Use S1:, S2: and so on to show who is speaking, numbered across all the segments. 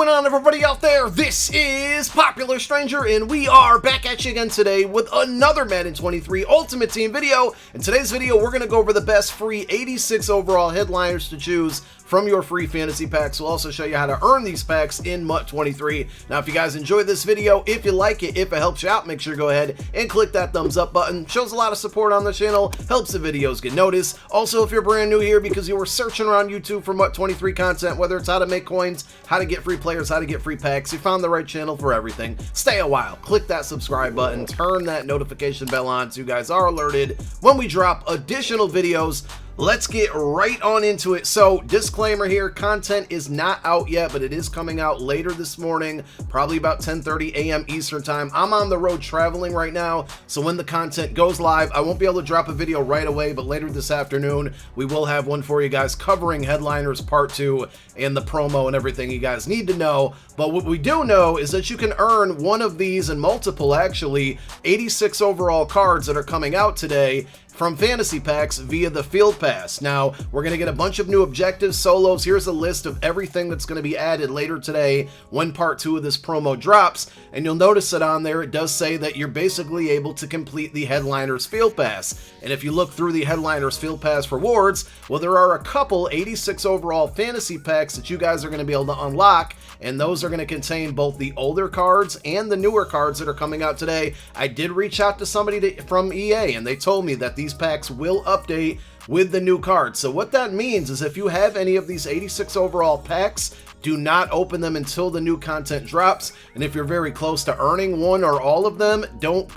S1: going on, everybody out there? This is Popular Stranger, and we are back at you again today with another Madden 23 Ultimate Team video. In today's video, we're going to go over the best free 86 overall headliners to choose from your free fantasy packs. We'll also show you how to earn these packs in MUT 23. Now, if you guys enjoyed this video, if you like it, if it helps you out, make sure to go ahead and click that thumbs up button. Shows a lot of support on the channel, helps the videos get noticed. Also, if you're brand new here because you were searching around YouTube for MUT 23 content, whether it's how to make coins, how to get free players, how to get free packs, you found the right channel for everything. Stay a while, click that subscribe button, turn that notification bell on so you guys are alerted when we drop additional videos. Let's get right on into it. So, disclaimer here, content is not out yet, but it is coming out later this morning, probably about 10:30 a.m. Eastern time. I'm on the road traveling right now, so when the content goes live, I won't be able to drop a video right away, but later this afternoon, we will have one for you guys covering Headliners Part 2 and the promo and everything you guys need to know. But what we do know is that you can earn one of these and multiple, actually, 86 overall cards that are coming out today from fantasy packs via the field pass. Now, we're going to get a bunch of new objectives, solos. Here's a list of everything that's going to be added later today when part 2 of this promo drops. And you'll notice that on there, it does say that you're basically able to complete the Headliners Field Pass. And if you look through the Headliners Field Pass rewards, well, there are a couple 86 overall fantasy packs that you guys are going to be able to unlock. And those are going to contain both the older cards and the newer cards that are coming out today. I did reach out to somebody from EA, and they told me that these packs will update with the new cards. So what that means is if you have any of these 86 overall packs, do not open them until the new content drops. And if you're very close to earning one or all of them, don't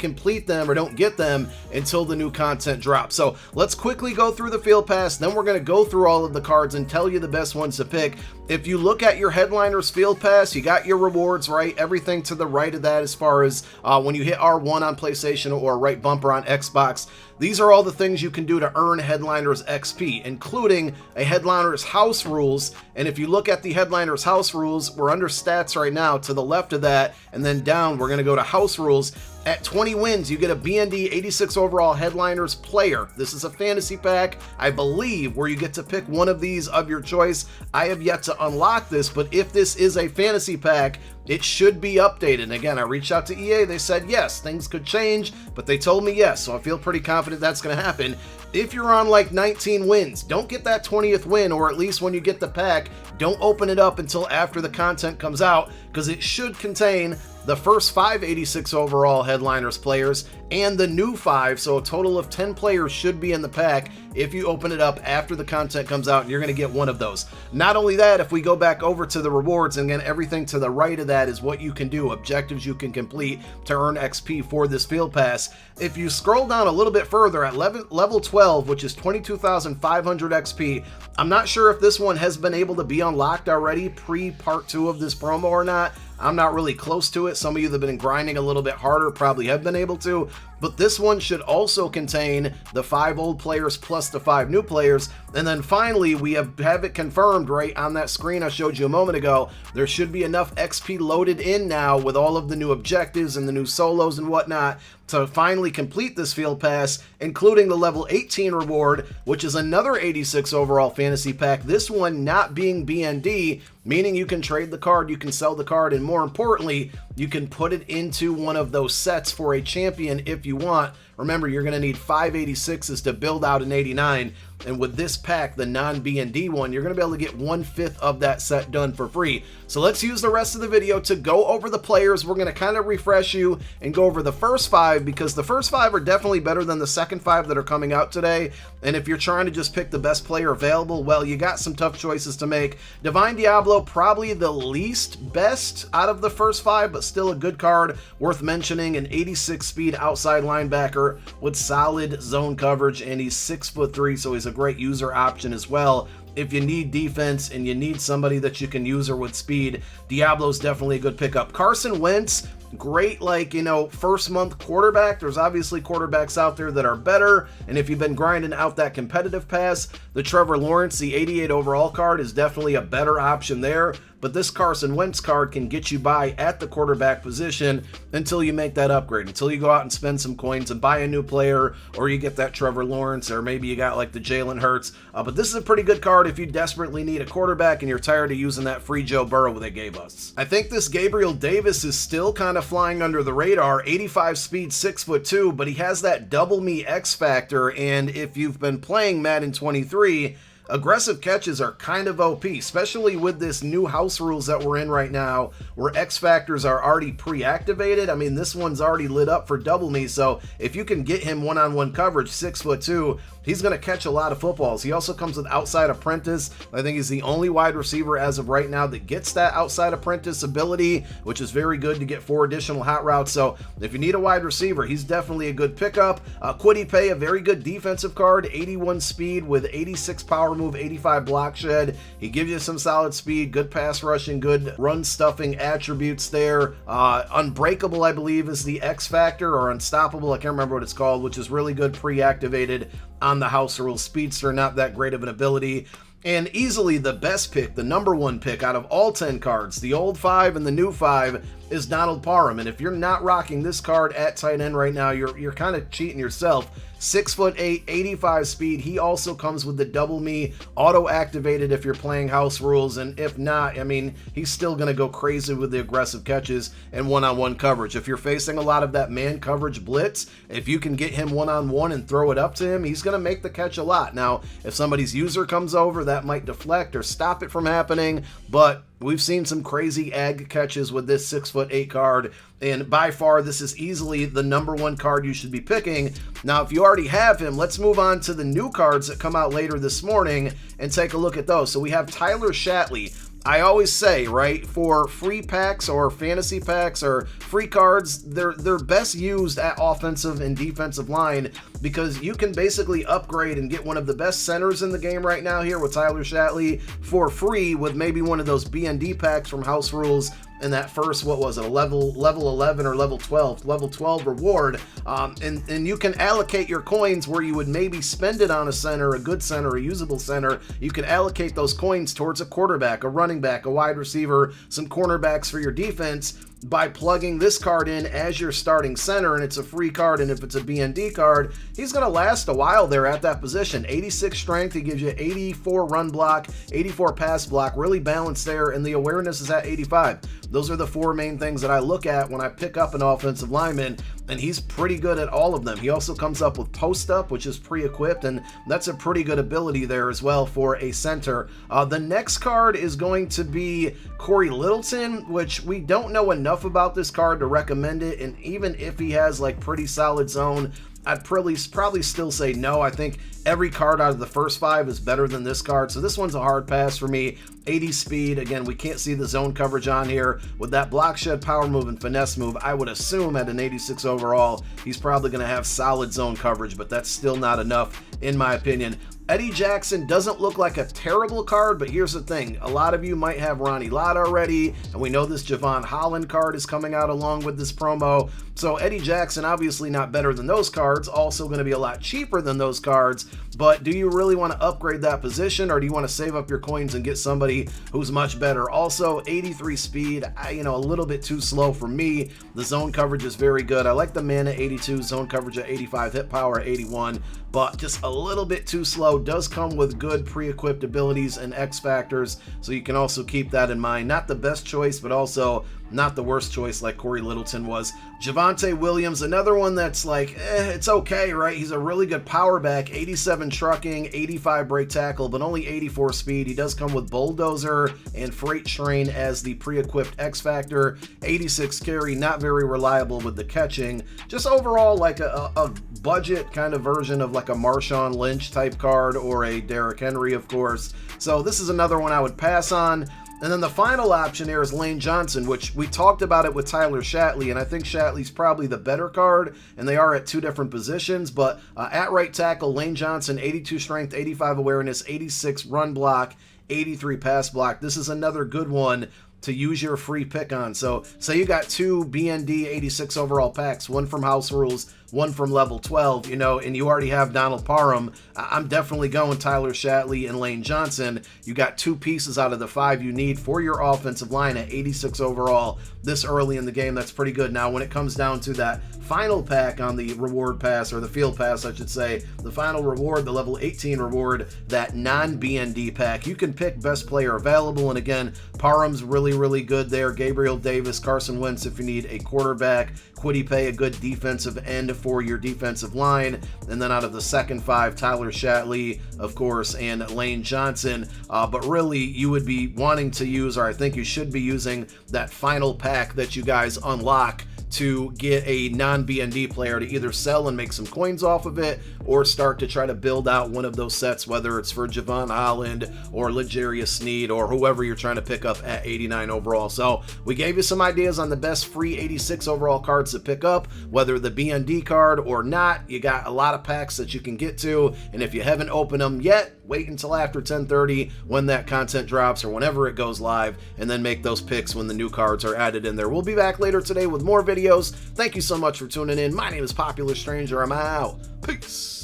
S1: complete them or don't get them until the new content drops. So let's quickly go through the field pass. Then we're going to go through all of the cards and tell you the best ones to pick. If you look at your Headliners Field Pass, you got your rewards, right? Everything to the right of that as far as when you hit R1 on PlayStation or right bumper on Xbox. These are all the things you can do to earn Headliners XP, including a Headliners House Rules. And if you look at the Headliners House Rules, we're under stats right now. To the left of that, and then down, we're going to go to House Rules. At 20 wins, you get a BND 86 overall Headliners player. This is a fantasy pack, I believe, where you get to pick one of these of your choice. I have yet to unlock this, but if this is a fantasy pack, it should be updated. And again, I reached out to EA. They said, yes, things could change, but they told me yes, so I feel pretty confident that's going to happen. If you're on like 19 wins, don't get that 20th win, or at least when you get the pack, don't open it up until after the content comes out, because it should contain the first 5 86 overall Headliners players and the new 5, so a total of 10 players should be in the pack if you open it up after the content comes out, and you're going to get one of those. Not only that, if we go back over to the rewards, and again, everything to the right of that is what you can do, objectives you can complete to earn XP for this field pass. If you scroll down a little bit further at level 12, which is 22,500 XP, I'm not sure if this one has been able to be unlocked already pre-part 2 of this promo or not. I'm not really close to it. Some of you that have been grinding a little bit harder probably have been able to, but this one should also contain the 5 old players plus the 5 new players. And then finally, we have it confirmed right on that screen I showed you a moment ago. There should be enough XP loaded in now with all of the new objectives and the new solos and whatnot to finally complete this field pass, including the level 18 reward, which is another 86 overall fantasy pack. This one not being BND, meaning you can trade the card, you can sell the card, and more importantly, you can put it into one of those sets for a champion if you want. Remember, you're going to need 5 86s to build out an 89. And with this pack, the non-BND one, you're going to be able to get 1/5 of that set done for free. So let's use the rest of the video to go over the players. We're going to kind of refresh you and go over the first 5, because the first 5 are definitely better than the second 5 that are coming out today. And if you're trying to just pick the best player available, well, you got some tough choices to make. Divine Diablo, probably the least best out of the first 5, but still a good card worth mentioning. An 86 speed outside linebacker with solid zone coverage, and he's 6'3", so he's a great user option as well. If you need defense and you need somebody that you can use her with speed, Diablo's definitely a good pickup. Carson Wentz, great, like, you know, first month quarterback. There's obviously quarterbacks out there that are better, and if you've been grinding out that competitive pass, the Trevor Lawrence, the 88 overall card, is definitely a better option there. but this Carson Wentz card can get you by at the quarterback position until you make that upgrade, until you go out and spend some coins and buy a new player, or you get that Trevor Lawrence, or maybe you got like the Jalen Hurts. But this is a pretty good card if you desperately need a quarterback and you're tired of using that free Joe Burrow they gave us. I think this Gabriel Davis is still kind of flying under the radar. 85 speed, 6'2", but he has that double me X factor, and if you've been playing Madden 23, aggressive catches are kind of OP, especially with this new house rules that we're in right now, where X factors are already pre-activated. I mean, this one's already lit up for double me, so if you can get him one-on-one coverage, 6'2", he's going to catch a lot of footballs. He also comes with outside apprentice. I think he's the only wide receiver as of right now that gets that outside apprentice ability, which is very good to get 4 additional hot routes. So if you need a wide receiver, he's definitely a good pickup. Quiddy Pay, a very good defensive card, 81 speed with 86 power move, 85 block shed. He gives you some solid speed, good pass rushing, good run stuffing attributes there. Unbreakable, I believe, is the X factor, or unstoppable, I can't remember what it's called, which is really good pre-activated on the house rules. Speedster, not that great of an ability. And easily the best pick, the number 1 pick out of all 10 cards, the old 5 and the new 5, is Donald Parham. And if you're not rocking this card at tight end right now, you're kind of cheating yourself. 6'8", 85 speed. He also comes with the double me auto activated if you're playing house rules, and if not, I mean, he's still going to go crazy with the aggressive catches and one-on-one coverage. If you're facing a lot of that man coverage blitz, if you can get him one-on-one and throw it up to him, he's going to make the catch a lot. Now, if somebody's user comes over, that might deflect or stop it from happening, but we've seen some crazy ag catches with this 6'8" card, and by far this is easily the number 1 card you should be picking. Now, if you already have him, let's move on to the new cards that come out later this morning and take a look at those. So we have Tyler Shatley. I always say, right, for free packs or fantasy packs or free cards, they're best used at offensive and defensive line, because you can basically upgrade and get one of the best centers in the game right now here with Tyler Shatley for free with maybe one of those BND packs from House Rules in that first, what was it, a level 11 or level 12 reward, and you can allocate your coins where you would maybe spend it on a center, a good center, a usable center. You can allocate those coins towards a quarterback, a running back, a wide receiver, some cornerbacks for your defense, by plugging this card in as your starting center, and it's a free card, and if it's a BND card, he's going to last a while there at that position. 86 strength, he gives you 84 run block, 84 pass block, really balanced there, and the awareness is at 85. Those are the 4 main things that I look at when I pick up an offensive lineman, and he's pretty good at all of them. He also comes up with post up, which is pre-equipped, and that's a pretty good ability there as well for a center. The next card is going to be Corey Littleton, which we don't know enough about this card to recommend it, and even if he has like pretty solid zone, I'd probably still say no. I think every card out of the first 5 is better than this card, so this one's a hard pass for me. 80 speed, again, we can't see the zone coverage on here. With that block shed, power move, and finesse move, I would assume at an 86 overall, he's probably going to have solid zone coverage, but that's still not enough in my opinion. Eddie Jackson doesn't look like a terrible card, but here's the thing. A lot of you might have Ronnie Lott already, and we know this Javon Holland card is coming out along with this promo. So Eddie Jackson, obviously not better than those cards, also going to be a lot cheaper than those cards, but do you really want to upgrade that position, or do you want to save up your coins and get somebody who's much better? Also, 83 speed, a little bit too slow for me. The zone coverage is very good. I like the man at 82, zone coverage at 85, hit power at 81, but just a little bit too slow. Does come with good pre-equipped abilities and X factors, so you can also keep that in mind. Not the best choice, but also not the worst choice like Corey Littleton was. Javonte Williams, another one that's like, it's okay, right? He's a really good power back, 87 trucking, 85 break tackle, but only 84 speed. He does come with bulldozer and freight train as the pre-equipped X factor, 86 carry, not very reliable with the catching. Just overall like a budget kind of version of like a Marshawn Lynch type card, or a Derrick Henry, of course. So this is another one I would pass on. And then the final option here is Lane Johnson, which we talked about it with Tyler Shatley, and I think Shatley's probably the better card, and they are at 2 different positions. But at right tackle, Lane Johnson, 82 strength, 85 awareness, 86 run block, 83 pass block. This is another good one to use your free pick on. So say you got 2 BND 86 overall packs, one from House Rules, one from level 12, you know, and you already have Donald Parham, I'm definitely going Tyler Shatley and Lane Johnson. You got 2 pieces out of the 5 you need for your offensive line at 86 overall this early in the game. That's pretty good. Now, when it comes down to that final pack on the reward pass, or the field pass, I should say, the final reward, the level 18 reward, that non-BND pack, you can pick best player available. And again, Parham's really good there. Gabriel Davis, Carson Wentz if you need a quarterback, Kwity Paye, a good defensive end for your defensive line. And then out of the second 5, Tyler Shatley, of course, and Lane Johnson. But really, you would be wanting to use, or I think you should be using, that final pack that you guys unlock to get a non-BND player to either sell and make some coins off of it, or start to try to build out one of those sets, whether it's for Javon Holland or L'Jarius Sneed or whoever you're trying to pick up at 89 overall. So we gave you some ideas on the best free 86 overall cards to pick up, whether the BND card or not. You got a lot of packs that you can get to, and if you haven't opened them yet, wait until after 10:30 when that content drops or whenever it goes live, and then make those picks when the new cards are added in there. We'll be back later today with more videos. Thank you so much for tuning in. My name is Popular Stranger. I'm out. Peace.